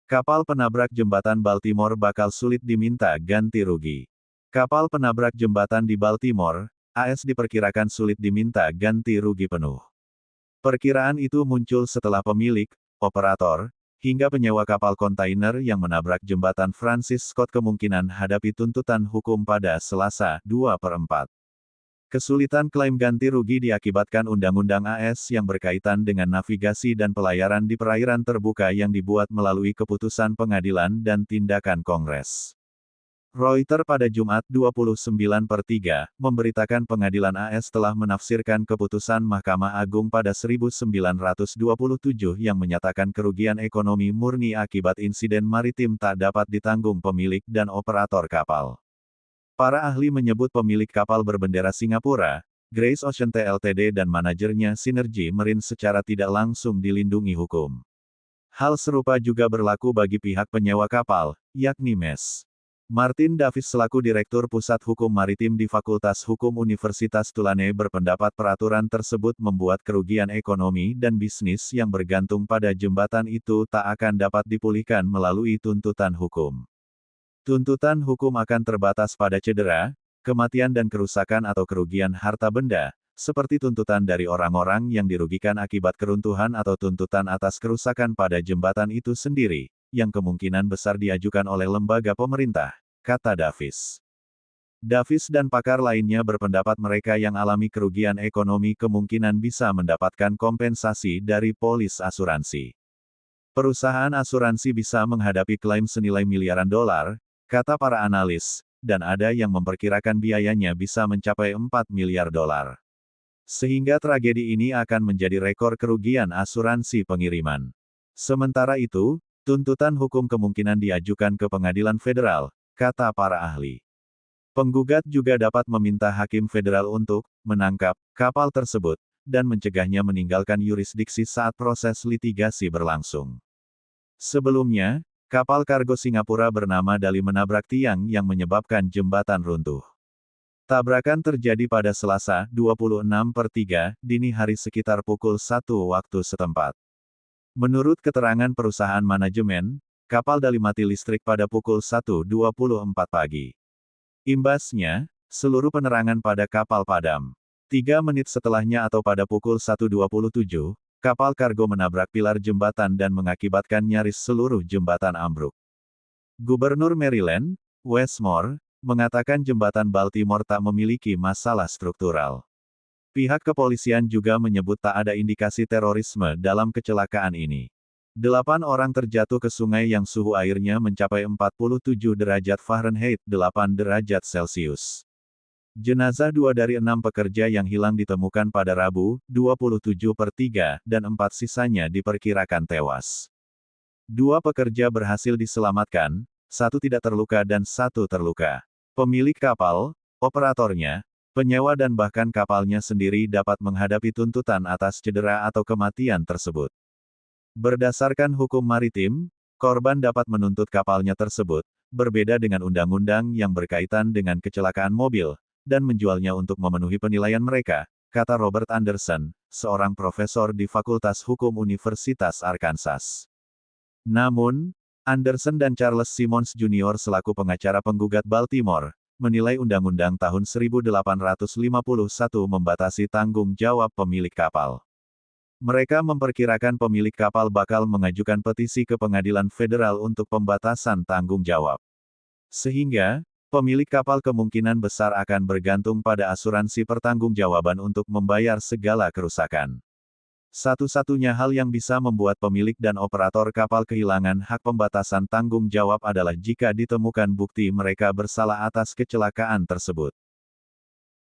Kapal penabrak jembatan Baltimore bakal sulit diminta ganti rugi. Kapal penabrak jembatan di Baltimore, AS diperkirakan sulit diminta ganti rugi penuh. Perkiraan itu muncul setelah pemilik, operator, hingga penyewa kapal kontainer yang menabrak jembatan Francis Scott kemungkinan hadapi tuntutan hukum pada Selasa, 2/4. Kesulitan klaim ganti rugi diakibatkan Undang-Undang AS yang berkaitan dengan navigasi dan pelayaran di perairan terbuka yang dibuat melalui keputusan pengadilan dan tindakan Kongres. Reuters pada Jumat 29/3, memberitakan pengadilan AS telah menafsirkan keputusan Mahkamah Agung pada 1927 yang menyatakan kerugian ekonomi murni akibat insiden maritim tak dapat ditanggung pemilik dan operator kapal. Para ahli menyebut pemilik kapal berbendera Singapura, Grace Ocean Ltd dan manajernya Synergy Marine secara tidak langsung dilindungi hukum. Hal serupa juga berlaku bagi pihak penyewa kapal, yakni MES. Martin Davis selaku Direktur Pusat Hukum Maritim di Fakultas Hukum Universitas Tulane berpendapat peraturan tersebut membuat kerugian ekonomi dan bisnis yang bergantung pada jembatan itu tak akan dapat dipulihkan melalui tuntutan hukum. Tuntutan hukum akan terbatas pada cedera, kematian dan kerusakan atau kerugian harta benda, seperti tuntutan dari orang-orang yang dirugikan akibat keruntuhan atau tuntutan atas kerusakan pada jembatan itu sendiri, yang kemungkinan besar diajukan oleh lembaga pemerintah, kata Davis. Davis dan pakar lainnya berpendapat mereka yang alami kerugian ekonomi kemungkinan bisa mendapatkan kompensasi dari polis asuransi. Perusahaan asuransi bisa menghadapi klaim senilai miliaran dolar, kata para analis, dan ada yang memperkirakan biayanya bisa mencapai 4 miliar dolar. Sehingga tragedi ini akan menjadi rekor kerugian asuransi pengiriman. Sementara itu, tuntutan hukum kemungkinan diajukan ke pengadilan federal, kata para ahli. Penggugat juga dapat meminta hakim federal untuk menangkap kapal tersebut dan mencegahnya meninggalkan yurisdiksi saat proses litigasi berlangsung. Sebelumnya, kapal kargo Singapura bernama Dali menabrak tiang yang menyebabkan jembatan runtuh. Tabrakan terjadi pada Selasa, 26/3, dini hari sekitar pukul 1 waktu setempat. Menurut keterangan perusahaan manajemen, kapal Dali mati listrik pada pukul 1.24 pagi. Imbasnya, seluruh penerangan pada kapal padam. 3 menit setelahnya atau pada pukul 1.27, kapal kargo menabrak pilar jembatan dan mengakibatkan nyaris seluruh jembatan ambruk. Gubernur Maryland, Wes Moore, mengatakan jembatan Baltimore tak memiliki masalah struktural. Pihak kepolisian juga menyebut tak ada indikasi terorisme dalam kecelakaan ini. 8 orang terjatuh ke sungai yang suhu airnya mencapai 47 derajat Fahrenheit, 8 derajat Celcius. Jenazah 2 dari 6 pekerja yang hilang ditemukan pada Rabu, 27/3, dan 4 sisanya diperkirakan tewas. 2 pekerja berhasil diselamatkan, 1 tidak terluka dan 1 terluka. Pemilik kapal, operatornya, penyewa dan bahkan kapalnya sendiri dapat menghadapi tuntutan atas cedera atau kematian tersebut. Berdasarkan hukum maritim, korban dapat menuntut kapalnya tersebut, berbeda dengan undang-undang yang berkaitan dengan kecelakaan mobil, dan menjualnya untuk memenuhi penilaian mereka, kata Robert Anderson, seorang profesor di Fakultas Hukum Universitas Arkansas. Namun, Anderson dan Charles Simmons Jr. selaku pengacara penggugat Baltimore, menilai Undang-Undang tahun 1851 membatasi tanggung jawab pemilik kapal. Mereka memperkirakan pemilik kapal bakal mengajukan petisi ke pengadilan federal untuk pembatasan tanggung jawab. Sehingga, pemilik kapal kemungkinan besar akan bergantung pada asuransi pertanggungjawaban untuk membayar segala kerusakan. Satu-satunya hal yang bisa membuat pemilik dan operator kapal kehilangan hak pembatasan tanggung jawab adalah jika ditemukan bukti mereka bersalah atas kecelakaan tersebut.